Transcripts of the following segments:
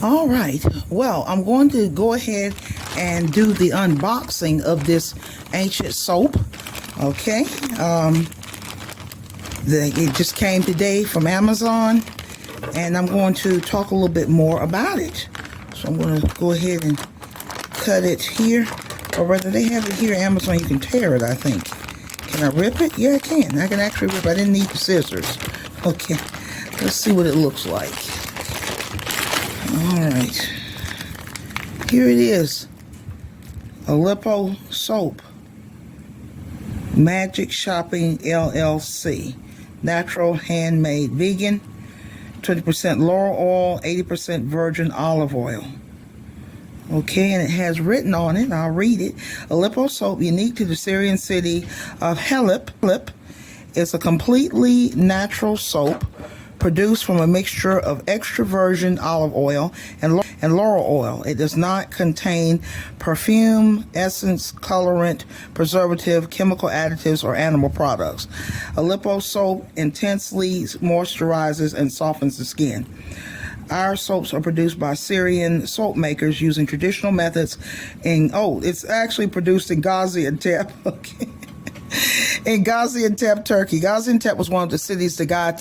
All right, well, I'm going to go ahead and do the unboxing of this ancient soap. Okay, it just came today from Amazon, and I'm going to talk a little bit more about it. So I'm going to go ahead and cut it here, or rather they have it here at Amazon. You can tear it, I think. Can I rip it? Yeah, I can. I can actually rip it. I didn't need the scissors. Okay, let's see what it looks like. All right, here it is. Aleppo soap. Magic Shopping LLC. Natural, handmade, vegan. 20% laurel oil, 80% virgin olive oil. Okay, and it has written on it, I'll read it. Aleppo soap, unique to the Syrian city of Aleppo, is a completely natural soap produced from a mixture of extra virgin olive oil and laurel oil. It does not contain perfume, essence, colorant, preservative, chemical additives, or animal products. Aleppo soap intensely moisturizes and softens the skin. Our soaps are produced by Syrian soap makers using traditional methods it's actually produced in Gaziantep. Okay. In Gaziantep, Turkey. Gaziantep was one of the cities that got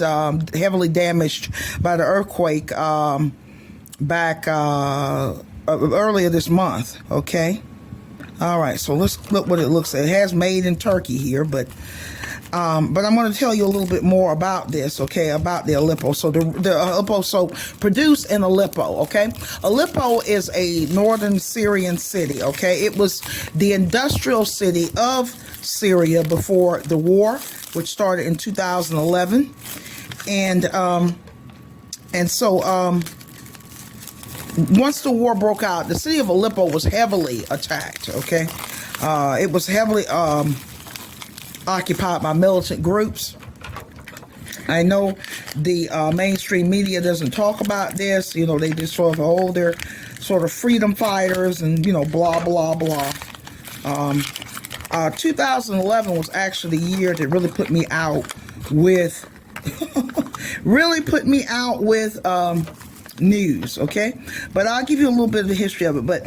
heavily damaged by the earthquake back earlier this month. Okay. All right. So let's look what it looks like. It has made in Turkey here, but I'm going to tell you a little bit more about this, okay, about the Aleppo. So the Aleppo soap produced in Aleppo, okay? Aleppo is a northern Syrian city, okay? It was the industrial city of Syria before the war, which started in 2011. And so once the war broke out, the city of Aleppo was heavily attacked, okay? It was heavily occupied by militant groups. I know the mainstream media doesn't talk about this. You know, they just sort of, they're sort of freedom fighters and, you know, blah, blah, blah. 2011 was actually the year that really put me out with, news, okay? But I'll give you a little bit of the history of it. But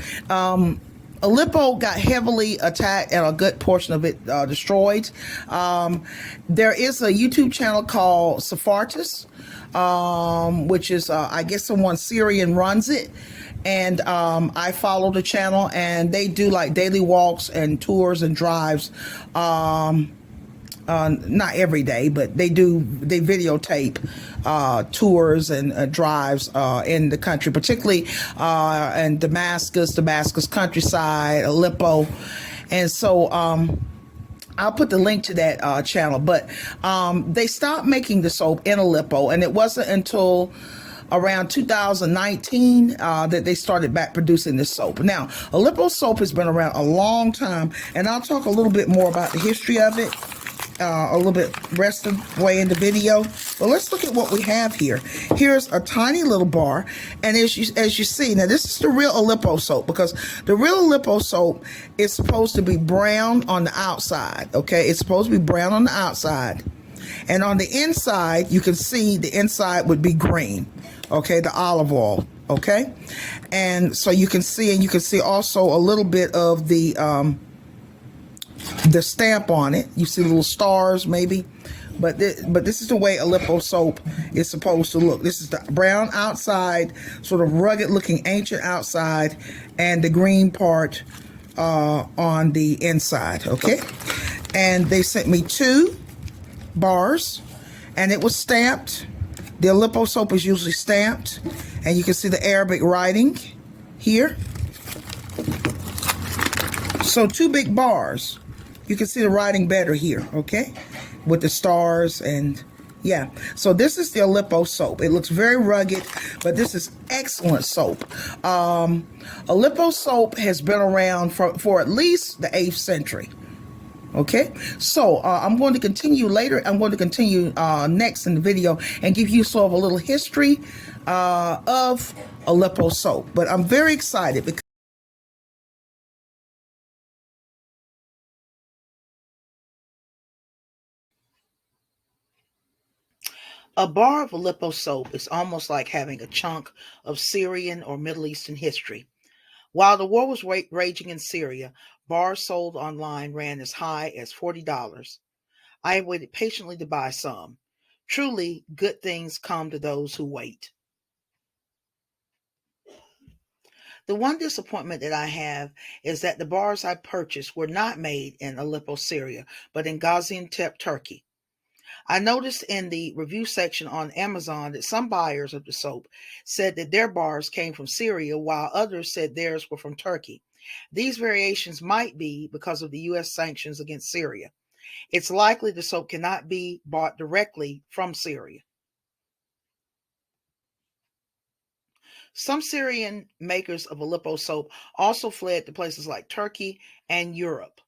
Aleppo got heavily attacked and a good portion of it destroyed. There is a YouTube channel called Safartas, which is, I guess someone Syrian runs it. And I follow the channel, and they do like daily walks and tours and drives. Not every day, but they videotape tours and drives in the country, particularly in Damascus countryside, Aleppo. And so I'll put the link to that channel. But they stopped making the soap in Aleppo, and it wasn't until around 2019 that they started back producing this soap. Now, Aleppo soap has been around a long time, and I'll talk a little bit more about the history of it a little bit rest of the way in the video. But let's look at what we have here. Here's a tiny little bar, and as you see, now this is the real Aleppo soap, because the real Aleppo soap is supposed to be brown on the outside, okay? It's supposed to be brown on the outside, and on the inside, you can see the inside would be green, okay, the olive oil, okay? And so you can see, and you can see also a little bit of the stamp on it. You see little stars maybe, but this is the way Aleppo soap is supposed to look. This is the brown outside, sort of rugged looking ancient outside, and the green part on the inside, okay? And they sent me 2 bars, and it was stamped. The Aleppo soap is usually stamped, and you can see the Arabic writing here. So 2 big bars. You can see the writing better here, okay? With the stars, and yeah. So this is the Aleppo soap. It looks very rugged, but this is excellent soap. Aleppo soap has been around for at least the 8th century. Okay, so I'm going to continue later. I'm going to continue next in the video and give you sort of a little history of Aleppo soap. But I'm very excited because A bar of Aleppo soap is almost like having a chunk of Syrian or Middle Eastern history. While the war was raging in Syria, bars sold online ran as high as $40. I waited patiently to buy some. Truly, good things come to those who wait. The one disappointment that I have is that the bars I purchased were not made in Aleppo, Syria, but in Gaziantep, Turkey. I noticed in the review section on Amazon that some buyers of the soap said that their bars came from Syria, while others said theirs were from Turkey. These variations might be because of the U.S. sanctions against Syria. It's likely the soap cannot be bought directly from Syria. Some Syrian makers of Aleppo soap also fled to places like Turkey and Europe.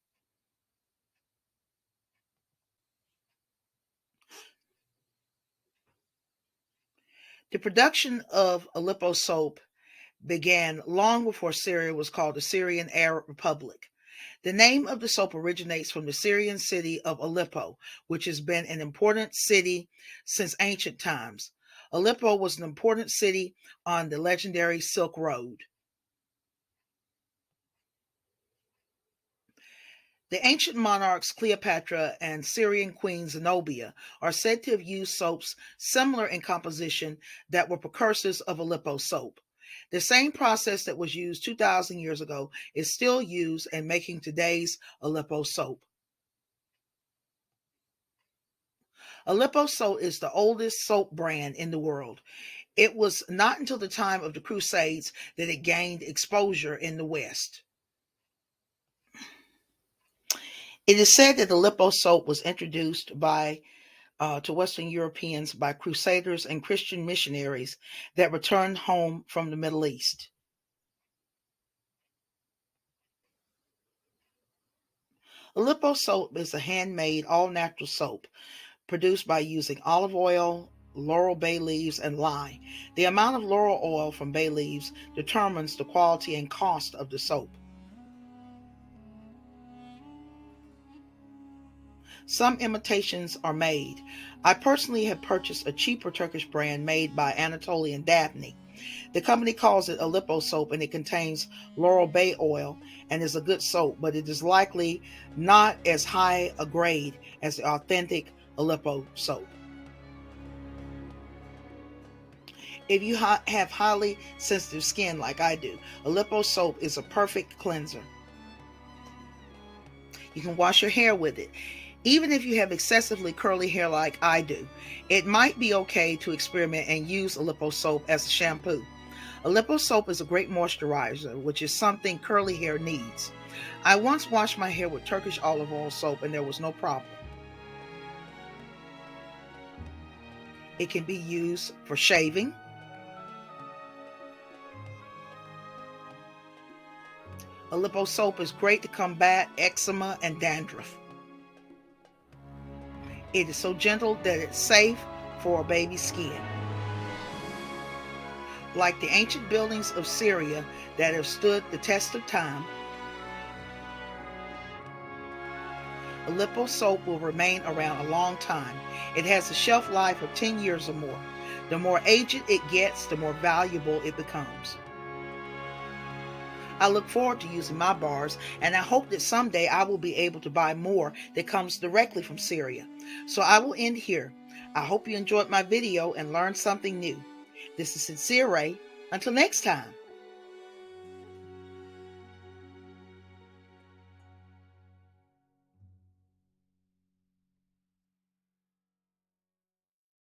The production of Aleppo soap began long before Syria was called the Syrian Arab Republic. The name of the soap originates from the Syrian city of Aleppo, which has been an important city since ancient times. Aleppo was an important city on the legendary Silk Road. The ancient monarchs Cleopatra and Syrian queen Zenobia are said to have used soaps similar in composition that were precursors of Aleppo soap. The same process that was used 2,000 years ago is still used in making today's Aleppo soap. Aleppo soap is the oldest soap brand in the world. It was not until the time of the Crusades that it gained exposure in the West. It is said that Aleppo soap was introduced to Western Europeans by crusaders and Christian missionaries that returned home from the Middle East. Aleppo soap is a handmade, all natural soap produced by using olive oil, laurel bay leaves, and lye. The amount of laurel oil from bay leaves determines the quality and cost of the soap. Some imitations are made. I personally have purchased a cheaper Turkish brand made by Anatolian Daphne. The company calls it Aleppo soap and it contains laurel bay oil and is a good soap, but it is likely not as high a grade as the authentic Aleppo soap. If you have highly sensitive skin like I do, Aleppo soap is a perfect cleanser. You can wash your hair with it. Even if you have excessively curly hair like I do, it might be okay to experiment and use Aleppo soap as a shampoo. Aleppo soap is a great moisturizer, which is something curly hair needs. I once washed my hair with Turkish olive oil soap and there was no problem. It can be used for shaving. Aleppo soap is great to combat eczema and dandruff. It is so gentle that it's safe for a baby's skin. Like the ancient buildings of Syria that have stood the test of time, Aleppo soap will remain around a long time. It has a shelf life of 10 years or more. The more aged it gets, the more valuable it becomes. I look forward to using my bars, and I hope that someday I will be able to buy more that comes directly from Syria. So I will end here. I hope you enjoyed my video and learned something new. This is Sincere Ray. Until next time.